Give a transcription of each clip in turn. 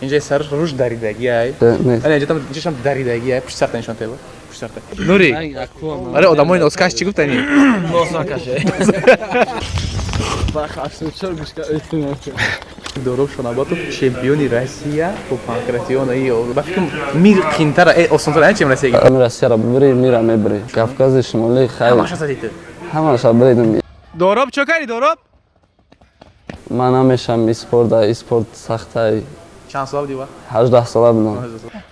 اینجا سر روش دریدگی ای نیست. اینجا tam چشم دریدگی ای پشت سر نشون تیبا پشت سر نوری آره آدمای نوسکاش چی گفتنی نوسکاشه بخشش چرا گوشکا اتون دورو شناباتو چمپیونی روسیه по панкратиона и ба фикрам мир қинтара осонтар чим Россияга ами Россия ра бибри мира мебри Кавкази шимолӣ хайр ҳамаша садита ҳамаша бридим дороб чо кари дороб ман ҳамешам спорт сахтай чанд сола будӣ ва 18 сола будам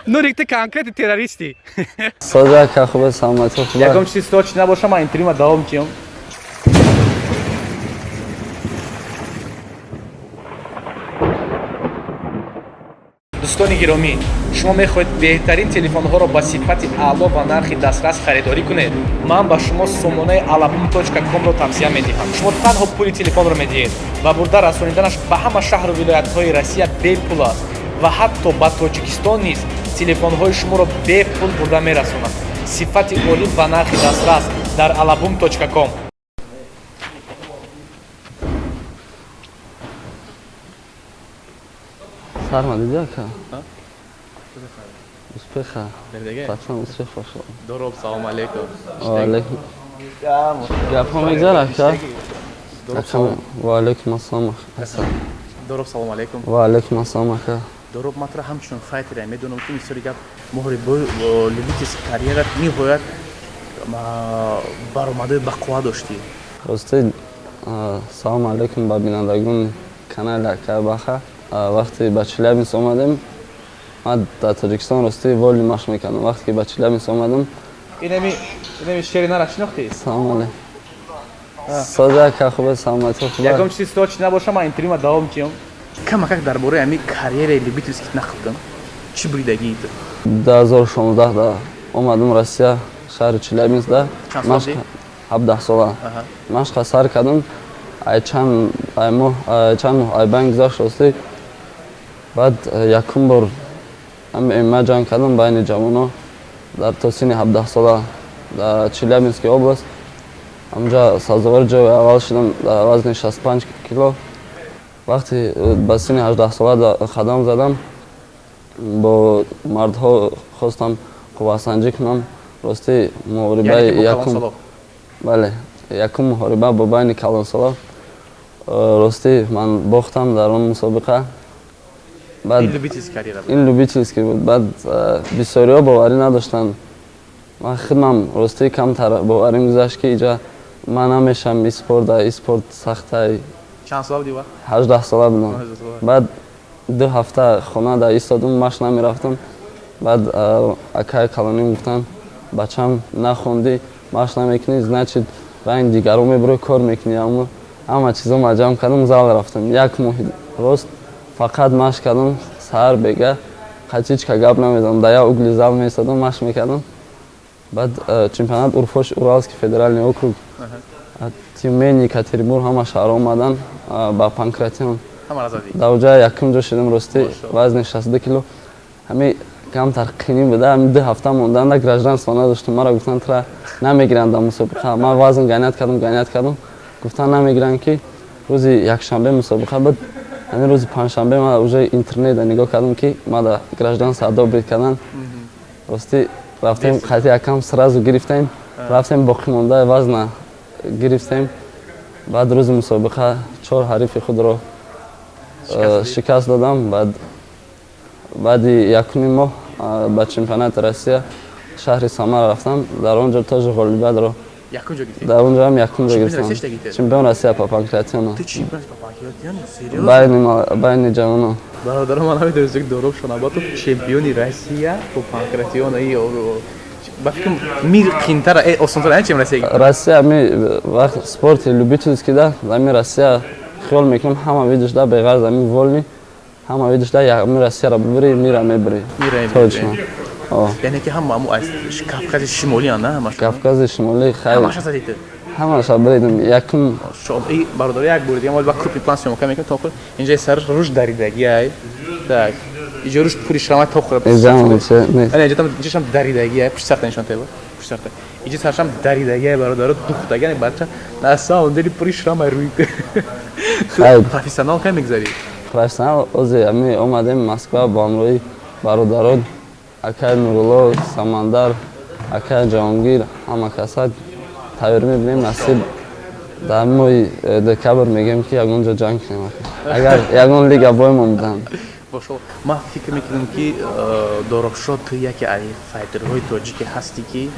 нурик ты конкретно террористи соҷака хубе саломати хубе ягом чизи сточ набоша ман интервюма давом киём дӯстони гиромӣ шумо мехоҳед беҳтарин телефонҳоро ба сифати аъло ва нархи дастрас харидорӣ кунед ман ба шумо сомонаи alabum.com-ро тавсия медиҳам шумо танҳо пули телефонро медиҳед ва бурда расониданаш ба ҳама шаҳру вилоятҳои Россия бепул аст ва ҳатто ба Тоҷикистон низ телефонҳои шуморо бепул бурда мерасонад сифати олӣ ва нархи дастрас дар alabum.com сарма диди ака успеха Бердеге? пацан успех бошо дороб салом алейкум ваалейкум гапҳо мегзара ака ваалейкум ассалом асан дороб салом алейкум ваалейкум ассалом ака дороб матра ҳамчунон файтера медонам ки мисоли гап моҳрибои любительски карьерат ниҳоят баромадаи ба қувва доштӣ рости салом алейкум ба бинандагони канали Ака Баха вақте ба Челябинск омадем ман дар Тоҷикистон рости воли машқ мекардам вақте ки ба Челябинск омадам инеми шери нара шинохтӣ салом алейкум соҷа ака хубе саломати хубе ягом чизи сточ набоша ман интервюма давом киём камакак дар бораи ҳамин карьераи любительски нақл кунам чӣ буридагиит 2016 да омадам Россия шаҳри Челябинск да Чанд сола будӣ? 17 сола машқа сар кардам чанд моҳ айбан гузашт рости баъд якум бор ма ҷанг кардам байни ҷавонҳо дар то синни 17 сола дар Челябински област ҳамҷа сазовари ҷои аввал шудам дар вазни 65 кило вақте ба синни 18 сола қадам задам бо мардҳо хостам қуввасанҷӣ кунам рости муҳорибаи якум муҳориба бо байни калонсоло рости ман бохтам дар он мусобиқа ин любительски буд баъд бисёриҳо боварӣ надоштанд ман худам рости камтар боварим гузашт ки иҷа ман ҳамешам спорт сахтай чанд сола будӣ ва 18 сола будам баъд 2 ҳафта хона дар истодум машқ намерафтам баъд акаи калоним гуфтанд бачам нахондӣ машқ намекунӣ значит байни дигарон мебурӣ кор мекунӣ ҳама чизо ма ҷамъ кардам зал рафтам як моҳи рост фақат машқ кардам саҳар бега ҳачичка гап намезанам дар як угли зал меистодам машқ мекардам баъд чемпионат урфош уралский федеральный округ тюмень екатеринбург ҳама шаҳрҳо омадан ба панкратион дар оҷа якум ҷо шудам рости вазни 62 кило ҳамин камтар қинӣ буда ҳамин 2 ҳафта монданда гражданство надоштам маро гуфтанд тра намегиранд дар мусобиқа ман вазн ганият кардам гуфтанд намегиранд ки рӯзи якшанбе мусобиқа буд ҳамин рӯзи панҷшанбе ман уже интернетда нигоҳ кардам ки ма дар гражданство одобрит кардан рости рафтем хати акам сразу гирифтем рафтем боқимондаи вазна гирифтем баъд рӯзи мусобиқа 4 ҳарифи худро шикаст додам баъди якуми моҳ ба чемпионати Россия шаҳри Самара рафтам дар он ҷо тоҷи ғолибиятро дар он ҷо ҳам якум ҷо гирифтам чемпион Россия по панкратиону байни ҷавонон бародарам ман ҳамин дороб шонабатов чемпиони Россия по панкратиона ба фикрам мир қинтара осонтар чим Россияга Россия ами вақт спорти любительски да ами Россия хиёл мекунам ҳама видиш да беғарз ами волни ҳама видиш да ами Россияро бибири мира мебири точно яъне ки ҳама Кавкази шимолиан на Кавкази шимолӣ хайр ҳамаша садита ҳамаша бридим якум бародари як бурид мо ба крупни план съёмка мекунем то инҷа сар руш даридагӣ ай так иҷо руш пури шрама то хӯрад инҷа там чишам даридагӣ ай пушт сарта нишон теба пушт сарта иҷа саршам даридагӣ ай бародаро духтагӣ ай бача на самом деле пури шрама руид профессионал кай мегзари профессионал ози ами омадем Москва бо ҳамроҳи бародарон акай Нурулло, Самандар, акай Ҷаҳонгир, ҳама каса тайёрӣ мебинем насиб дар моҳи декабр мегӯем ки ягон ҷо ҷанг кунем. Агар ягон лига боимон биданд. бошо ман фикр мекунам ки Доробшо ту яке аз файтерҳои тоҷике ҳасти ки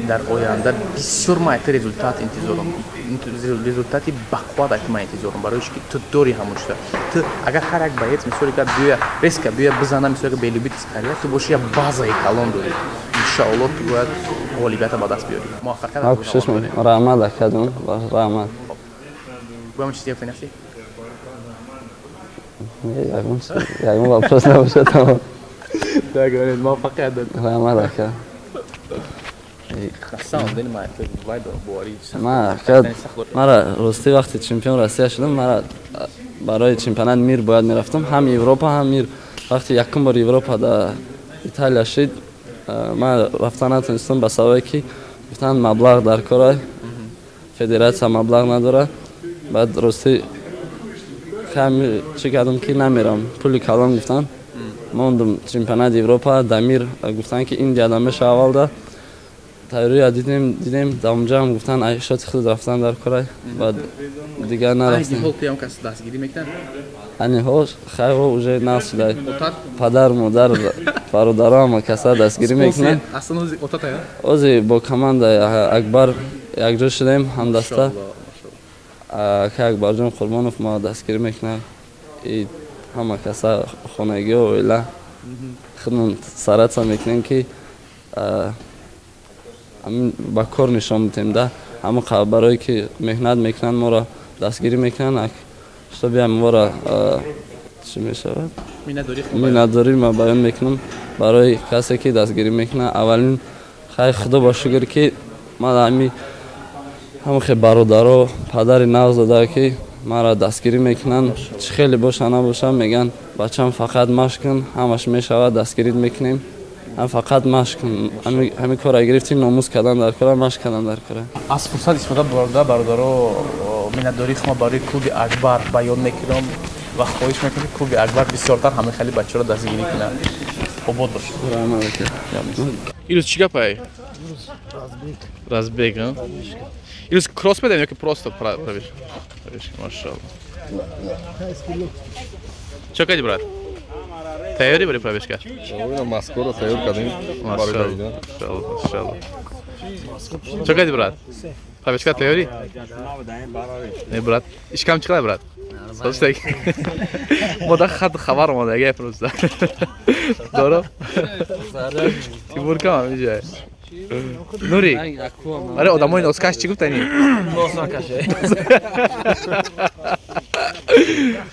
дар оянда бисёр ман айта результат интизорам, результати бақувват айта ман интизорам барои ки ту дори ҳамошта ту агар ҳар як боец мисоли ки биёя резка биёя бизана мисоли ки белюбитис кария ту боши я базаи калон дорӣ иншааллоҳ ту бояд ғолибията ба даст биёрӣ. Муваффақият ман кӯшиш мекунам. Раҳмат акадон, раҳмат. боям чизи гуфтани ҳасти? ягон вопрос набошад тамом. муваффақият дод. Раҳмат ака. мара рости вақти чемпион Россия шудам, мара барои чемпионат мир бояд мерафтам, ҳам Европа, ҳам мир. Вақти якум бор Европа дар Италия шид, ман рафта натонистам ба сабаби ки гуфтанд маблағ дар кора, федератсия маблағ надорад. Баъд рости ками чӣ кардам ки намерам, пули калон гуфтанд. Мондум чемпионат Европа, дар мир гуфтанд ки Индияда меша аввалда. Тайёрия дидем, дар онҷа ҳам гуфтанд айшоти худ рафтан дар кора. Баъд дигар нарафтем. Айни ҳол ту ям кас дастгирӣ мекунад? Айни ҳол хайро уже нақс шуда. Падар, модар, бародаро ҳама каса дастгирӣ мекунад. Аслан ози отат ая? Ози бо команда Акбар якҷо шудем ҳамдаста. Ака Акбарҷон Қурбонов ма дастгирӣ мекунад. И ҳама каса хонагӣ оила худмон саратса мекунем ки ба кор нишон битем да. Ҳама барое ки меҳнат мекунанд моро дастгирӣ мекунанд. Што биям моро чӣ мешавад? Миннатдорӣ ма баён мекунам барои касе ки дастгирӣ мекунад. Аввалин хай худо ба шукр ки ман ҳами ҳамахе бародаро падари нағз дода ки мара дастгирӣ мекунанд. Чӣ хеле боша набоша меган бачам фақат машқ кун, ҳамаш мешавад, дастгирӣ мекунем. Фақат машқ кун. Ҳамин кора гирифтим, номус кардан дар кора, машқ кардан дар кора. Аз фурсат истифода бурда бародаро миннатдории хума барои клуби Акбар баён мекунам ва хоҳиш мекунам ки клуби Акбар бисёртар ҳамихали бачаро дастгирӣ кунад. Обод бош. Ирӯз чӣ гап ай? Разбег, а? Ирӯз кросс медем ёки просто правиш? Машалло. Чё кади, брат? Тайёрӣ барои правишка? Маскоро тайёр кардем. Машалло. Чё кади, брат? Правишка тайёрӣ? Не, брат. Ишкам чӣ қадар, брат? Соштак. Мода хат хабар омада гап просто. Доро? Тимур кам миҷай. Нури. Аре одамои носкаш чӣ гуфтани? Носакаше.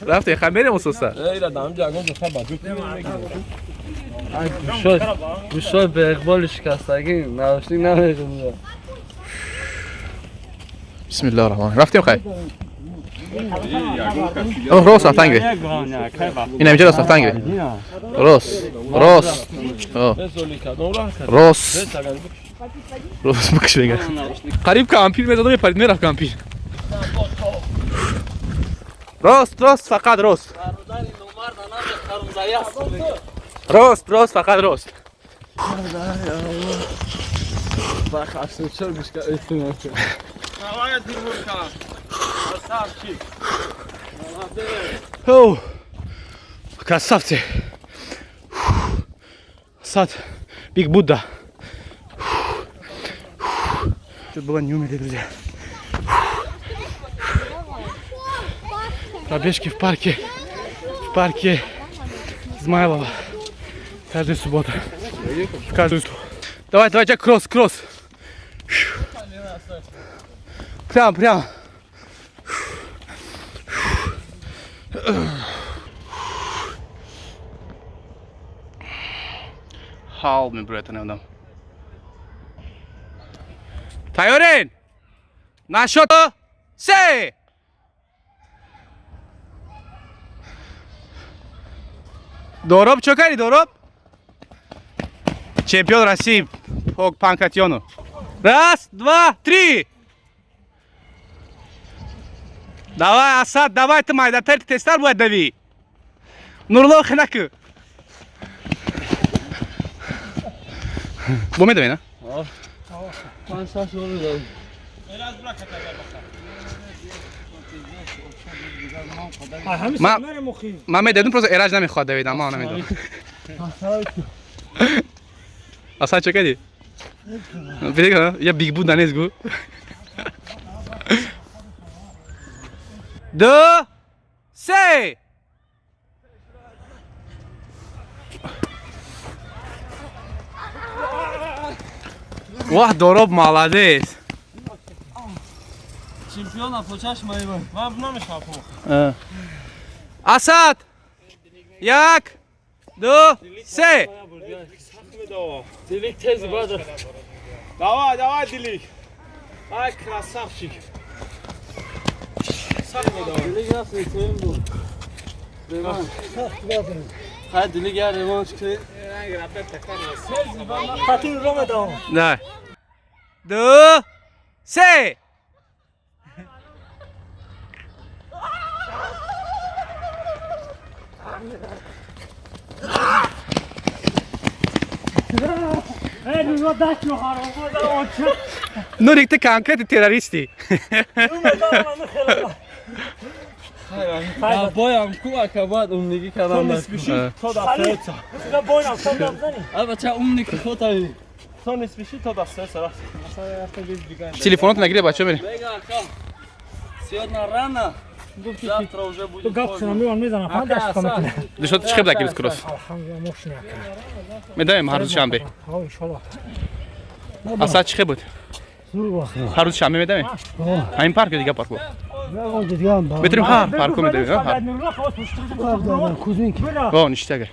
Рафте хам мерем усуса? Эйра дам ҷагон ҷо хар баҷук мегирем. Ай гӯшои бе иқболи шикастагӣ навшти намехӯнда. Бисмиллаҳи роҳмони роҳим. Рафтем хай. Рост рафтан гирем. Ин ҳаминҷа рост рафтан гирем. Рост. Рост бикш мегар. Қариб кампир мезадам мепарид мерафт кампир. Рост, фақат рост. Рост, фақат рост. Оу, красавцы. Сад Биг Будда. Чуть было не умерли, друзья. Пробежки в парке Измайлова. Каждую субботу. В каждую субботу. Давай, Джек, кросс. Прям. Hal mi buraya tanıyorum. Tayorin! Na shot! Say! Дороб, чё кari, Дороб? Чемпион России по панкратиону. Раз, два, три! Давай, Асад, давай ты, майда, тестар будет дави. Nurullah Xenaku. Bomba da ne? من شش رو دارم من میدادم پروز ایراج نمیخواد دویدم ما نمیدونم اصلا چه کردی؟ بیدی یا بیگ بود دانیز گو دو سه واه دروب молодец چمپیون پوچاش میبرم من نمیشم اسد یک دو سه دیلیک تیزی باید давай دیلیک ای красавчик دیلیگ راست نیستیم بود ریمان خواهد دیلیگ یا ریمان چکری خاطر رو داو نه دو سه Ну, ты конкретно террористы. بایم کو اکباد اونیگی کردم تو دسته سیدا بوینم تو دزنی البته اونی که خودت تو نسبیشی تو دسته سر Телефонот нагрей, бачо бери. بگا اکا سیادنا рано завтра уже будет تو گپ شما میوان میزنم فقط دست کامل Дышот чиқиб дакиб скурос. الحمدلله مخشنی Медаем ҳар рӯз шанбе. ها ان شاء الله Асад чиқиб буд? زور باخ ҳар рӯз шанбе медаем? Ҳамин парк дигар парк буд. اون دیگه هم با Метрим ҳар парко медаем, ҳар. نور خلاص مشترك Во, ништага.